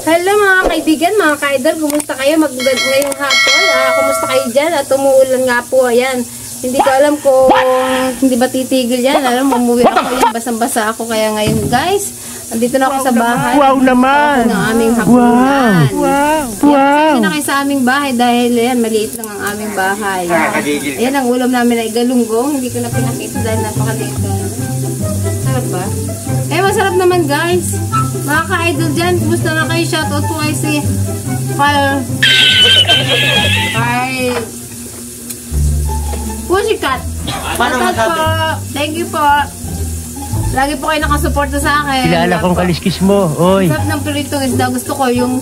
Hello mga kaibigan, mga ka-idol, kumusta kayo ngayong hapon? Kumusta kayo dyan? At umuulan nga po, ayan. Hindi ko alam kung hindi ba titigil yan. Alam, umuwi ako yan, basang-basa ako. Kaya ngayon guys, andito na ako sa bahay. Wow naman! Ng aming hapunan. Wow! Kasi na kayo sa aming bahay dahil yan, maliit lang ang aming bahay. Ayan, ang ulam namin ay galunggong. Hindi ko na pinakita dahil napakaliit lang. Sarap ba? Eh, masarap naman guys. Mga ka-idol dyan, kumusta na kayo? Shoutout po kayo si Pussycat. Shoutout po. Thank you po. Lagi po kayo nakasuporta sa akin. Kilala kong kaliskis mo. Oy. Sarap ng pritong isda. Gusto ko yung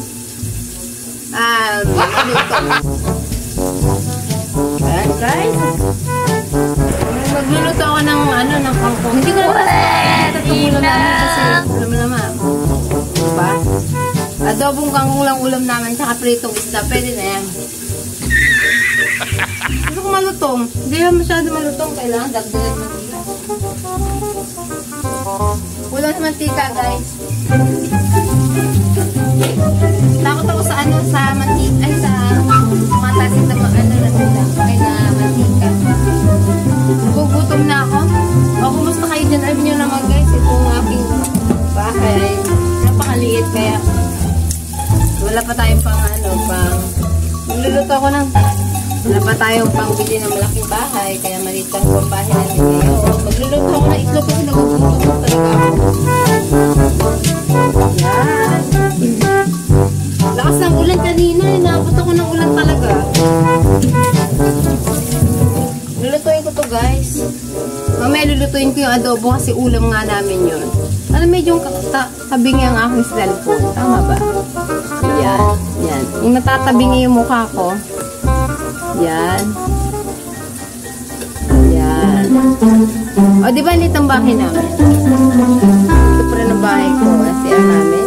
ayan guys. Magluluto ako ng ng kangkong. Hindi ko naman tatumulan namin kasi alam mo naman. Diba? Adobong kangkong lang ulam namin tsaka pritong isda. Pwede na yan. Gusto ko malutong. Hindi naman masyado malutong. Kailangan dagdagan mantika. Kulang sa mantika guys. Takot ako sa sa mantika. Ay sa matasin na ay na mantika. Gugutom na ako. O, kumusta kayo dyan? Alam nyo naman guys, itong aking bahay. Napakaliit kaya wala pa tayong pang magluluto ako ng wala pa tayong pang bili ng malaking bahay. Kaya maliit lang po ang bahay namin ngayon. Magluluto ako ng itlog kasi nagugutom ko talaga ako. Yan. Lakas ng ulan kanina. Naabot ako ng ulan talaga. Lulutuin ko to guys. Mamaya lulutuin ko yung adobo kasi ulam nga namin yun. Alam, medyo tabingi ang aking cellphone. Tama ba? Yan. Yan. Yung natatabingi yung mukha ko. Yan. Yan. O, di ba nito ang bahay namin? Ito pa rin ang bahay ko. Kasi ang namin.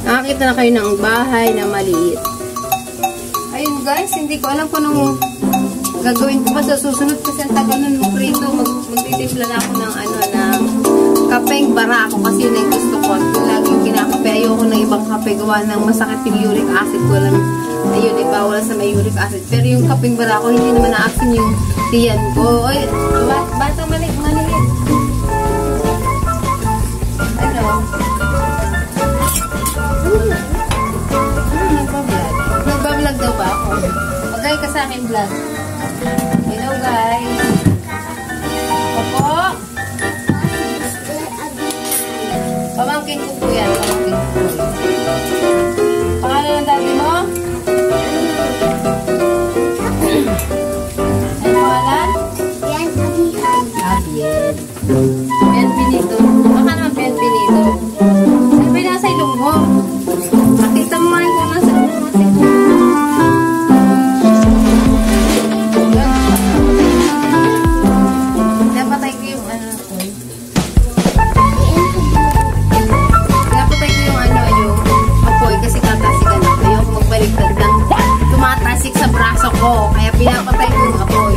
Nakakita na kayo ng bahay na maliit. Ayun guys, hindi ko alam kung anong gagawin ko pa sa susunod kasi ang tagal nun ng prito. Magtitimpla na ako ng ng kapeng bara ako kasi yun ang gusto ko. Lagi yung kinakape. Ayoko ng ibang kape gawa ng masakit yung uric acid ko lang. Ayun, bawal sa may uric acid. Pero yung kapeng bara ko, hindi naman na-action yung tiyan ko. Oy, batang maliit. Nagbablog daw ba ako? Pagay ka sa akin vlog. Hello guys. Opo. Pamangkin ko po yan. Pangalan ng daddy mo? Ano pangalan? Abiel. Bienvenido. Baka naman bienvenido. Ano ba yung nasa ilong mo? Nakita mo nga yung nasa ilong mo. Napatay ko yung Napatay ko yung apoy kasi tatasikan ako. Ayoko magbaliktad lang. Tumatasik sa braso ko. Kaya pinapatay ko yung apoy.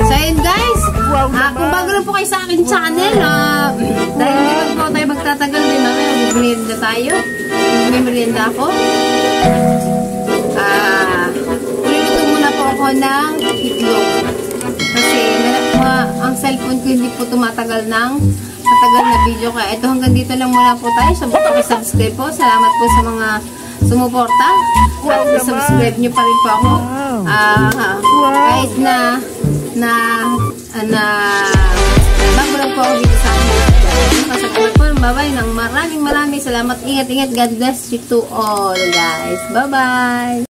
So yun guys. Kung bago lang po kayo sa akin channel, dahil hindi po tayo magtatagal din na ngayon, mag-merienda tayo. May merienda ako. Ululuto muna po ako ng itlog. Kasi ang cellphone ko hindi po tumatagal ng matagal na video. Kaya ito hanggang dito lang muna po tayo. Subscribe po. Salamat po sa mga sumuporta. At subscribe nyo pa rin po ako. Kahit bago lang po ako dito sa akin. Pasagpag po. Bye-bye. Maraming salamat. Ingat-ingat. God bless you to all guys. Bye-bye.